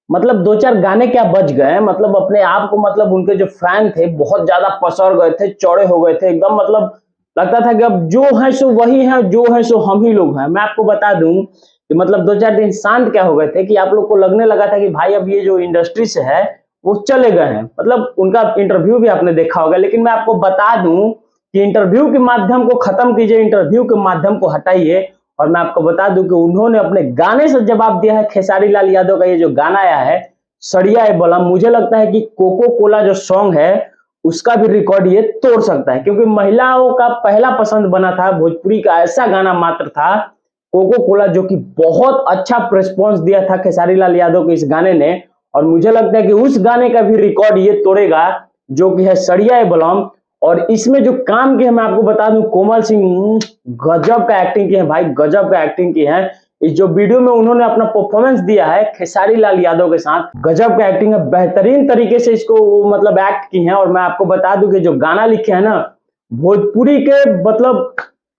मतलब दो चार गाने क्या बज गए, मतलब अपने आप को, मतलब उनके जो फैन थे बहुत ज्यादा पसर गए थे, चौड़े हो गए थे एकदम। मतलब लगता था कि अब जो है सो वही है, जो है सो हम ही लोग हैं। मैं आपको बता दूं कि मतलब दो चार दिन शांत क्या हो गए थे कि आप लोग को लगने लगा था कि भाई अब ये जो इंडस्ट्री से है वो चले गए हैं। मतलब उनका इंटरव्यू भी आपने देखा होगा, लेकिन मैं आपको बता दूं कि इंटरव्यू के माध्यम को खत्म कीजिए, इंटरव्यू के माध्यम को हटाइए, और मैं आपको बता दूं कि उन्होंने अपने गाने से जवाब दिया है। खेसारी लाल यादव का ये जो गाना आया है सड़िया ए बलम, मुझे लगता है कि कोको कोला जो सॉन्ग है उसका भी रिकॉर्ड ये तोड़ सकता है, क्योंकि महिलाओं का पहला पसंद बना था भोजपुरी का ऐसा गाना मात्र था कोको कोला, जो कि बहुत अच्छा रिस्पॉन्स दिया था खेसारी लाल यादव के इस गाने ने। और मुझे लगता है कि उस गाने का भी रिकॉर्ड ये तोड़ेगा, जो कि है सड़िया ए बलम। और इसमें जो काम किया मैं आपको बता दूं, कोमल सिंह गजब का एक्टिंग की है भाई, गजब का एक्टिंग की है। इस जो वीडियो में उन्होंने अपना परफॉर्मेंस दिया है खेसारी लाल यादव के साथ, गजब का एक्टिंग है, बेहतरीन तरीके से इसको मतलब एक्ट की है। और मैं आपको बता दूं कि जो गाना लिखे हैं ना भोजपुरी के, मतलब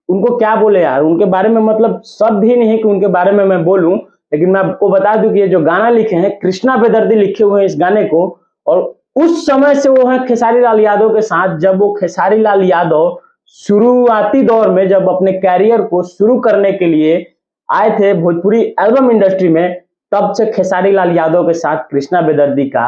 उनको क्या बोले यार, उनके बारे में मतलब शब्द ही नहीं है कि उनके बारे में मैं बोलूं। लेकिन मैं आपको बता दूं कि ये जो गाना लिखे हैं कृष्णा बेदर्दी लिखे हुए हैं इस गाने को। और उस समय से वो है खेसारी लाल यादव के साथ, जब वो खेसारी लाल यादव शुरुआती दौर में जब अपने कैरियर को शुरू करने के लिए आए थे भोजपुरी एल्बम इंडस्ट्री में, तब से खेसारी लाल यादव के साथ कृष्णा बेदर्दी का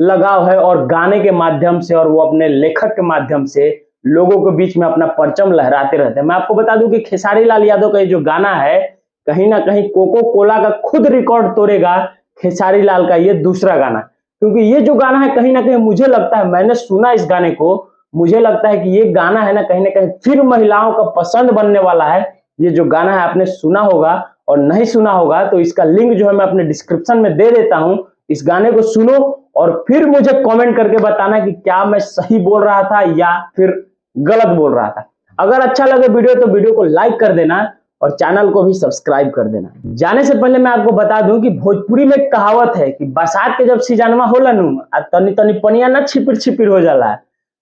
लगाव है। और गाने के माध्यम से और वो अपने लेखक के माध्यम से लोगों के बीच में अपना परचम लहराते रहते हैं। मैं आपको बता दूं कि खेसारी लाल यादव का ये जो गाना है कहीं ना कहीं कोको कोला का खुद रिकॉर्ड तोड़ेगा खेसारी लाल का ये दूसरा गाना, क्योंकि ये जो गाना है कहीं ना कहीं मुझे लगता है, मैंने सुना इस गाने को, मुझे लगता है कि ये गाना है ना कहीं फिर महिलाओं का पसंद बनने वाला है। ये जो गाना है आपने सुना होगा, और नहीं सुना होगा तो इसका लिंक जो है मैं अपने डिस्क्रिप्शन में दे देता हूं। इस गाने को सुनो और फिर मुझे कमेंट करके बताना कि क्या मैं सही बोल रहा था या फिर गलत बोल रहा था। अगर अच्छा लगे वीडियो तो वीडियो को लाइक कर देना और चैनल को भी सब्सक्राइब कर देना। जाने से पहले मैं आपको बता दूं कि भोजपुरी में कहावत है कि बरसात के जब सीजनवा होला नु तनी तनी पनिया ना छिपिर छिपिर हो जाला,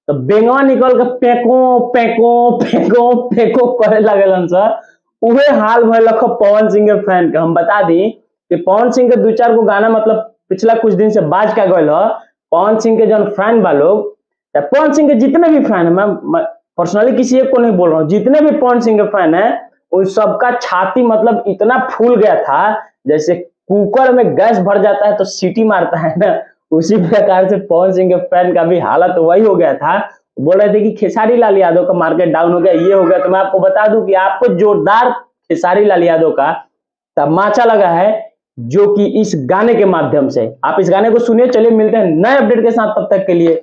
तो बेंगवा निकल के पेको पेको पेको पेको करे लगलन सर। उहे हाल भइल पवन सिंह के फैन के। हम बता दी कि पवन सिंह के दो चार को गाना मतलब पिछला कुछ दिन से बाज का गयल ह। पवन सिंह के जो फैन बा लोग, पवन सिंह के जितने भी फैन है, मैं पर्सनली किसी एक को नहीं बोल रहा हूँ, जितने भी पवन सिंह के फैन है उन सबका छाती मतलब इतना फूल गया था, जैसे कुकर में गैस भर जाता है तो सीटी मारता है ना, उसी प्रकार से पवन सिंह के फैन का भी हालत वही हो गया था। बोल रहे थे कि खेसारी लाल यादव का मार्केट डाउन हो गया, ये हो गया। तो मैं आपको बता दूं कि आपको जोरदार खेसारी लाल यादव का तमाचा लगा है, जो कि इस गाने के माध्यम से। आप इस गाने को सुनिए। चलिए मिलते हैं नए अपडेट के साथ, तब तक के लिए